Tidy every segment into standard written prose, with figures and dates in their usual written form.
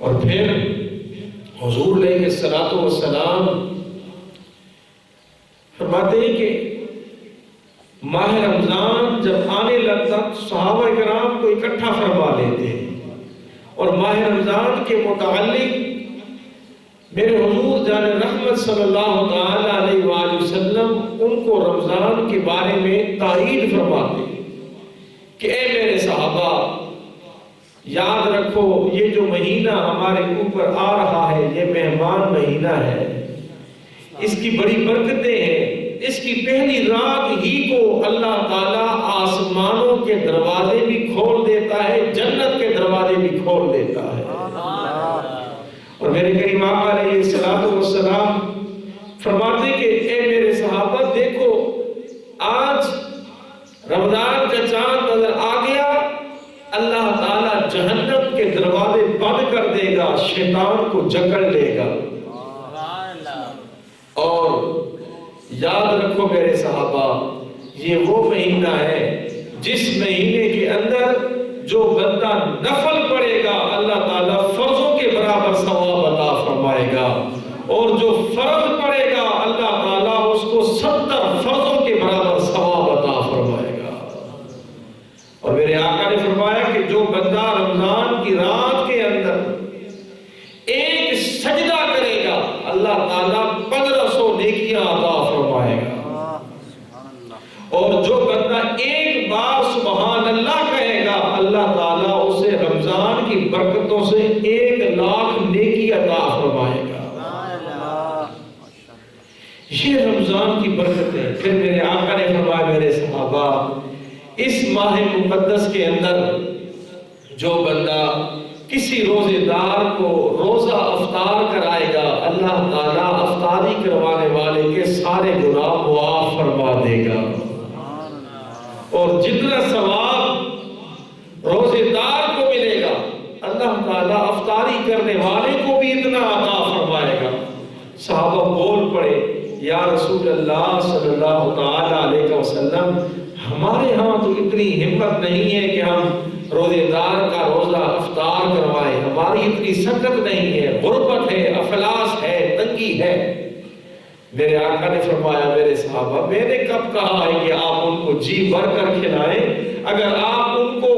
اور پھر حضور علیہ الصلوۃ والسلام فرماتے ہیں کہ ماہ رمضان جب آنے لگتا صحابہ کرام کو اکٹھا فرما لیتے اور ماہ رمضان کے متعلق میرے حضور جان رحمت صلی اللہ تعالی علیہ وآلہ وسلم ان کو رمضان کے بارے میں تائید فرماتے کہ اے میرے صحابہ، یاد رکھو یہ جو مہینہ ہمارے اوپر آ رہا ہے یہ مہمان مہینہ ہے، اس کی بڑی برکتیں ہیں۔ اس کی پہلی رات ہی کو اللہ تعالیٰ آسمانوں کے دروازے بھی کھول دیتا ہے، جنت کے دروازے بھی کھول دیتا ہے۔ اور میرے کریم آقا علیہ الصلوۃ والسلام فرماتے کہ اے میرے صحابہ دیکھو، آج رمضان کا چاند نظر آ گیا، اللہ تعالیٰ جہنم کے دروازے بند کر دے گا، شیطان کو جکڑ لے گا۔ اور یاد رکھو میرے صحابہ، یہ وہ مہینہ ہے جس مہینے کے اندر جو بندہ نفل پڑھے گا اللہ تعالیٰ فرضوں کے برابر ثواب عطا فرمائے گا، اور جو فرض پڑھے گا اللہ تعالیٰ اس کو 70 فرضوں کے برابر ثواب عطا فرمائے گا۔ اور میرے آقا نے فرمایا کہ جو بندہ رمضان کی رات کے اندر ایک سجدہ کرے گا اللہ تعالیٰ 1500 نیکیاں عطا فرمائے گا، اور جو بندہ ایک بار سبحان اللہ کہے گا اللہ تعالیٰ اسے رمضان کی برکتوں سے 1,00,000 نیکی عطا فرمائے گا۔ یہ رمضان کی برکت ہے۔ پھر میرے آقا نے فرمایا میرے صحابہ، اس ماہ مقدس کے اندر جو بندہ کسی روزے دار کو روزہ افطار کرائے گا اللہ تعالیٰ افطاری کروانے والے کے سارے گناہ معاف فرما دے گا، اور جتنا ثواب روزے دار کو ملے گا اللہ تعالیٰ افطاری کرنے والے کو بھی اتنا عطا فرمائے گا۔ صحابہ بول پڑے یا رسول اللہ صلی اللہ تعالی علیہ وسلم، ہمارے ہاں تو اتنی ہمت نہیں ہے کہ ہم روزے دار کا روزہ افطار کروائیں، ہماری اتنی سکت نہیں ہے، غربت ہے، افلاس ہے، تنگی ہے۔ میرے آقا نے فرمایا میرے صحابہ، میں نے کب کہا ہے کہ آپ ان کو جی بھر کر کھلائیں؟ اگر آپ ان کو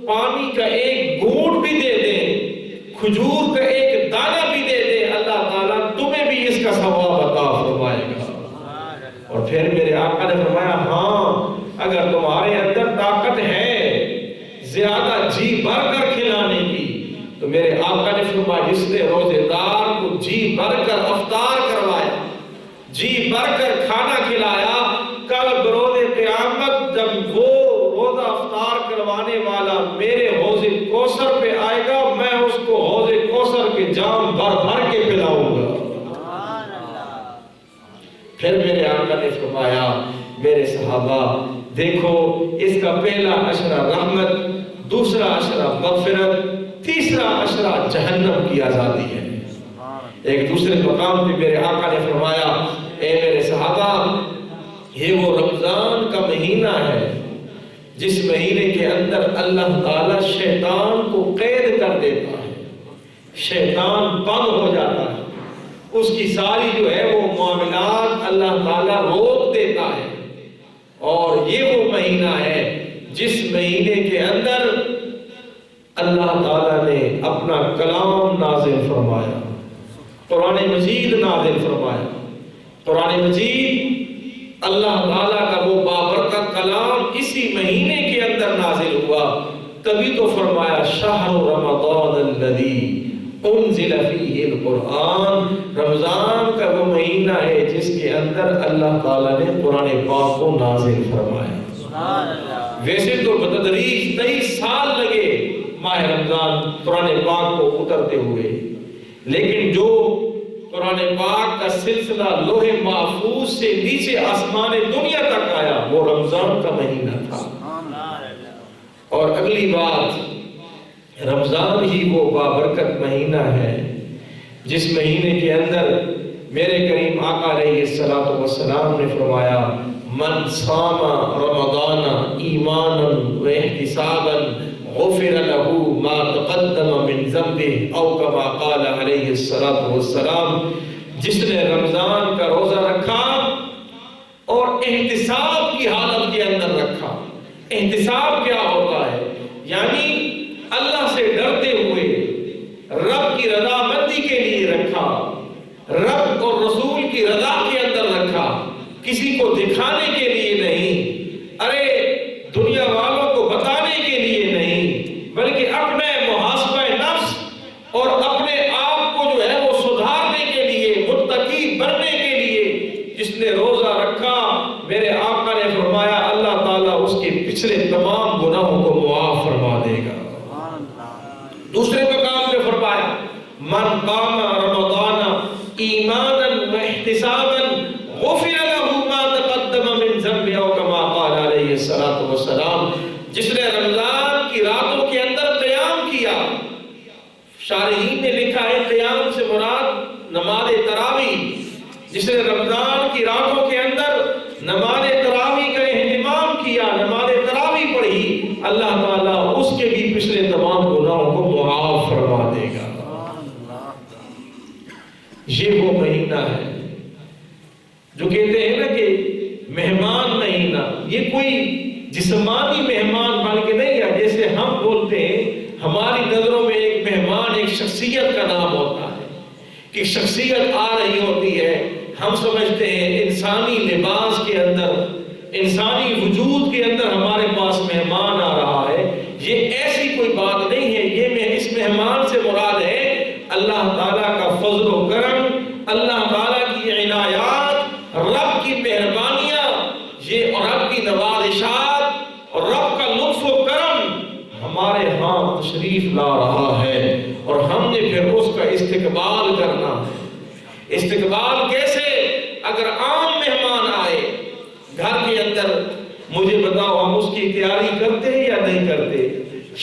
پانی کا ایک گھونٹ بھی دے دیں، کھجور کا ایک دانہ بھی دے دیں، اللہ تعالیٰ تمہیں بھی اس کا ثواب عطا فرمائے گا۔ اور پھر میرے آقا نے فرمایا ہاں، اگر تمہارے اندر طاقت ہے زیادہ جی بھر کر کھلانے کی، تو میرے آقا نے فرمایا جس نے روزے دار کو جی بھر کر افطار کروایا، جی بھر کر کھانا کھلایا، کل بروز قیامت جب وہ روزہ افطار کروانے والا میرے حوض کوثر پہ آئے گا، میں اس کو حوض کوثر کے جام بھر بھر کے پلاؤں گا۔ پھر میرے آقا نے فرمایا میرے صحابہ دیکھو، اس کا پہلا عشرہ رحمت، دوسرا عشرہ مغفرت، تیسرا عشرہ جہنم کی آزادی ہے۔ ایک دوسرے مقام پہ میرے آقا نے فرمایا اے میرے صحابہ، یہ وہ رمضان کا مہینہ ہے جس مہینے کے اندر اللہ تعالیٰ شیطان کو قید کر دیتا ہے، شیطان بند ہو جاتا ہے، اس کی ساری جو ہے وہ معاملات اللہ تعالیٰ روک دیتا ہے۔ اور یہ وہ مہینہ ہے جس مہینے کے اندر اللہ تعالیٰ نے اپنا کلام نازل فرمایا، قرآن مجید نازل فرمایا۔ قرآن مجید اللہ تعالیٰ کا وہ بابرکت کلام اسی مہینے کے اندر نازل ہوا، تبھی تو فرمایا شہر رمضان الذی انزل فیہ القرآن، رمضان کا وہ مہینہ ہے جس کے اندر اللہ تعالیٰ نے قرآن پاک کو نازل فرمایا۔ ویسے تو بتدریج 23 سال لگے ماہ رمضان قرآن پاک کو اترتے ہوئے، لیکن جو قرآن پاک کا سلسلہ لوح محفوظ سے نیچے آسمان دنیا تک آیا وہ رمضان کا مہینہ تھا۔ اور اگلی بات، رمضان ہی وہ بابرکت مہینہ ہے جس مہینے کے اندر میرے کریم آقا علیہ الصلوۃ والسلام نے فرمایا من صام رمضان ایمانا و احتسابا غفر له ما تقدم من ذنبه او كما قال علیہ الصلوۃ والسلام، جس نے رمضان کا روزہ رکھا اور احتساب کی حالت کے اندر رکھا۔ احتساب کیا ہوتا ہے؟ یعنی اللہ سے ڈرتے ہوئے رب کی رضامندی کے لیے رکھا، رب اور رسول کی رضا کے اندر رکھا، کسی کو دکھانے کے لیے نہیں، ارے دنیا والوں کو بتانے کے لیے نہیں، بلکہ اپنے محاسبہ نفس اور اپنے آپ کو جو ہے وہ سدھارنے کے لیے، متقی بننے کے لیے جس نے روزہ رکھا، میرے آقا نے فرمایا اللہ تعالیٰ اس کے پچھلے تمام گناہوں کو معاف فرما دے گا۔ دوسرے مقام پہ فرمایا من قام رمضان ایمانا و احتسابا غفر له ما تقدم من ذنبه او كما قال علیہ الصلوۃ والسلام، جس نے رمضان کی راتوں کے اندر قیام کیا۔ شارحین نے لکھا ہے قیام سے مراد نماز تراویح، جس نے رمضان کی راتوں کے اندر نماز تراویح کا اہتمام کیا، نماز تراویح پڑھی، اللہ تعالیٰ اس کے بھی پچھلے تمام گناہوں کو معاف فرما دے گا۔ یہ وہ مہینہ ہے جو کہتے ہیں نا کہ مہمان مہینہ، یہ کوئی جسمانی مہمان بن کے نہیں ہے، جیسے ہم بولتے ہیں ہماری نظروں میں ایک مہمان ایک شخصیت کا نام ہوتا ہے کہ شخصیت آ رہی ہوتی ہے، ہم سمجھتے ہیں انسانی لباس کے اندر، انسانی وجود کے اندر ہمارے پاس مہمان آ رہا ہے۔ یہ ایسی کوئی بات نہیں ہے، یہ میں اس مہمان سے مراد ہے اللہ تعالیٰ کا فضل و کرم، اللہ تعالیٰ کی عنایات، رب کی مہربانیاں، یہ رب کی نوازشات اور رب کا لطف و کرم ہمارے ہاں تشریف لا رہا ہے، اور ہم نے پھر اس کا استقبال کرنا۔ استقبال کیسے؟ اگر عام مہمان آئے گھر کے اندر، مجھے بتاؤ ہم اس کی تیاری کرتے ہیں یا نہیں کرتے؟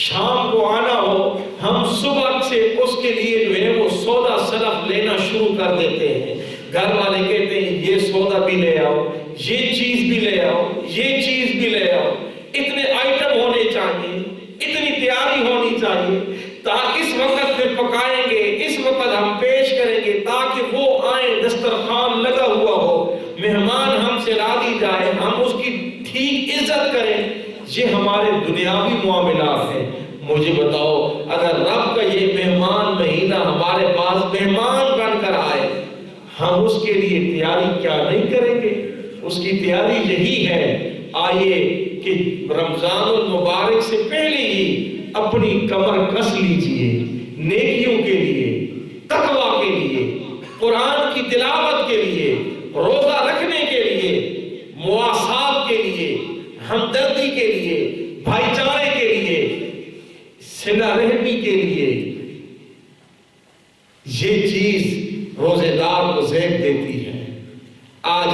شام کو آنا ہو، ہم صبح سے اس کے لیے جو ہے وہ سودا صرف لینا شروع کر دیتے ہیں۔ گھر والے کہتے ہیں یہ سودا بھی لے آؤ، یہ چیز بھی لے آؤ، یہ چیز بھی لے آؤ، اتنے آئٹم ہونے چاہیے، اتنی تیاری ہونی چاہیے، تاکہ اس وقت پھر پکائیں گے، اس وقت ہم پیش کریں گے، تاکہ وہ آئیں، دسترخوان لگا ہوا ہو، مہمان ہم سے راضی جائے، ہم اس کی ٹھیک عزت کریں۔ یہ ہمارے دنیاوی معاملات ہیں۔ مجھے بتاؤ اگر رب کا یہ مہمان مہینہ ہمارے پاس مہمان بن کر آئے، ہم اس کے لیے تیاری کیا نہیں کریں گے؟ اس کی تیاری یہی ہے، آئیے کہ رمضان المبارک سے پہلے ہی اپنی کمر کس لیجئے، نیکیوں کے لیے، تقویٰ کے لیے، قرآن کی تلاوت کے لیے، روزہ رکھنے کے لیے، مواسات کے لیے، ہمدردی کے لیے، بھائی چارے کے لیے، صلہ رحمی کے لیے۔ یہ چیز روزے دار کو زیب دیتی ہے۔ آج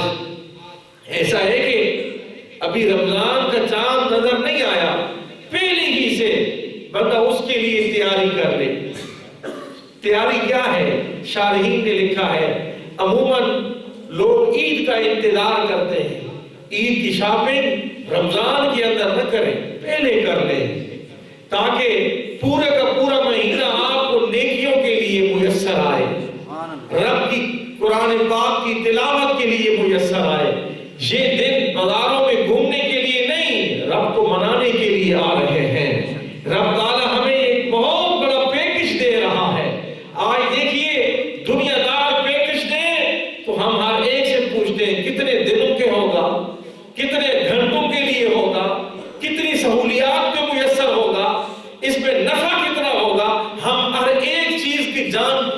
ایسا ہے کہ ابھی رمضان کا چاند نظر نہیں آیا، پہلے ہی سے بندہ اس کے لیے تیاری کر لے۔ تیاری کیا ہے؟ شارحین نے لکھا ہے عموماً لوگ عید کا انتظار کرتے ہیں، عید کی شاپنگ رمضان کے اندر نہ کریں، پہلے کر لیں، تاکہ پورے کا پورا مہینہ آپ کو نیکیوں کے لیے میسر آئے، رب کی قرآن پاک کی تلاوت کے لیے میسر آئے۔ یہ دن بازاروں میں گھومنے کے لیے نہیں، رب کو منانے کے لیے آ رہے ہیں۔ رب تعالیٰ ہمیں ایک بہت بڑا پیکج دے رہا ہے۔ آج دیکھیے دنیا دار پیکج دیں تو ہم ہر ایک سے پوچھتے ہیں کتنے دنوں کے ہوگا، کتنے گھنٹوں کے لیے ہوگا، کتنی سہولیات پہ میسر ہوگا، اس میں نفع کتنا ہوگا۔ ہم ہر ایک چیز کی جانچ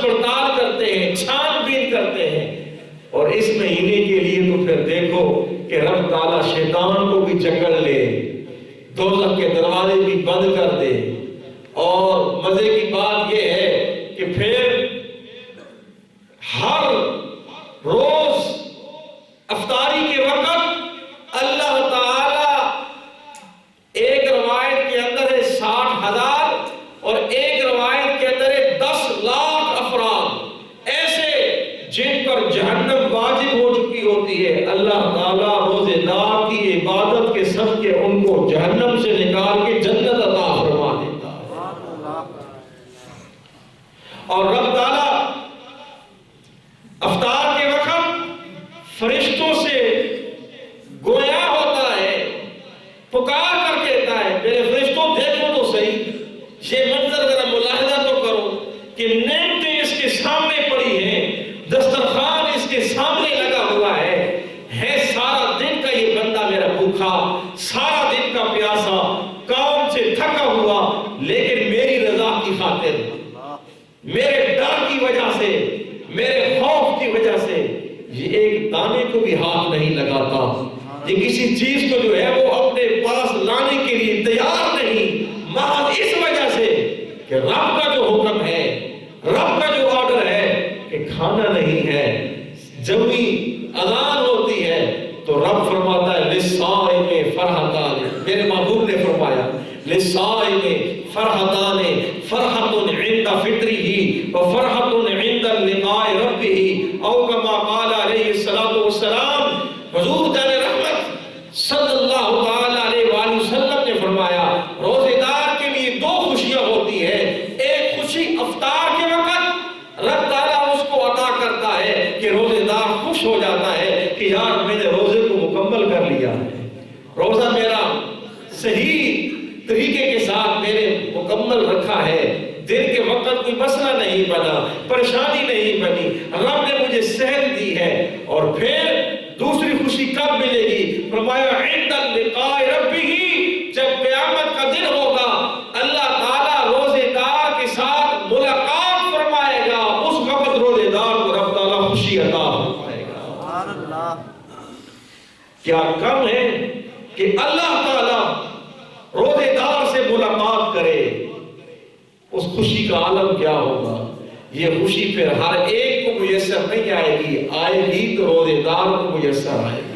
پڑتال کرتے ہیں، چھان بین کرتے ہیں، اور اس مہینے کے لیے تو پھر دیکھو کہ رب تعالیٰ شیطان کو بھی جکڑ لے، دوزخ کے دروازے بھی بند کر دے۔ اور مزے کی بات یہ ہے کہ پھر ہر روز افطاری کے وقت اللہ تعالیٰ ایک روایت کے اندر ہے 60,000 اور ایک روایت کے اندر ہے 10 لاکھ افراد ایسے جن پر جہنم واجب ہو چکی ہوتی ہے، اللہ تعالیٰ روزے دار کی عبادت کے صدقے ان کو جہنم سے نکال نکال کے جنت عطا فرما دیتا ہے۔ اور رب تعالیٰ افطار کے وقت فرشتوں سے گویا ہوتا ہے، پکار کر کہتا ہے میرے فرشتوں دیکھو تو صحیح، یہ منظر ذرا ملاحظہ تو کرو کہ نعمتیں اس کے سامنے پڑی ہیں، دسترخوان اس کے سامنے لگا ہوا ہے سارا دن کا یہ بندہ میرا بھوکا، سارا دن کا پیاسا، کام سے تھکا ہوا، لیکن میری رضا کی خاطر، میرے ڈر کی وجہ سے، میرے خوف کی وجہ سے یہ ایک دانے کو بھی ہاتھ نہیں لگاتا، یہ کسی چیز کو جو ہے وہ اپنے پاس لانے کے لیے تیار نہیں، محض اس وجہ سے کہ رب کا جو حکم ہے، رب کا جو آرڈر ہے کہ کھانا نہیں ہے۔ جب بھی اذان ہوتی ہے تو رب فرماتا ہے للصائم فرحتان، میرے محبوب نے فرمایا للصائم فرحتان، فرحۃ عند فطرہ وفرحۃ عند لقاء ربہ، او کما قال علیہ الصلوۃ والسلام، حضور جان رحمت صلی اللہ تعالی علیہ وآلہ وسلم نے فرمایا روزے دار کے لیے دو خوشیاں ہوتی ہیں، ایک خوشی افطار کے وقت رب تعالیٰ اس کو عطا کرتا ہے کہ روزے دار خوش ہو جاتا ہے کہ یار میں نے روزے کو مکمل کر لیا ہے، روزہ میرا صحیح طریقے کے ساتھ میں نے مکمل رکھا ہے، دن کے وقت کوئی مسئلہ نہیں بنا، پریشانی نہیں بنی، رب نے مجھے صحت دی ہے۔ اور پھر دوسری خوشی کب ملے گی؟ فرمایا عند لقاء ربہ، جب قیامت کا دن ہوگا اللہ تعالیٰ روزے دار کے ساتھ ملاقات فرمائے گا، اس وقت روزے دار کو رب تعالیٰ خوشی عطا فرمائے گا۔ سبحان اللہ! کیا کم ہے کہ اللہ تعالیٰ روزے دار سے ملاقات کرے، اس خوشی کا عالم کیا ہوگا؟ یہ خوشی پھر ہر ایک کو میسر نہیں آئے گی، آئے گی تو روزے دار کو میسر آئے گی۔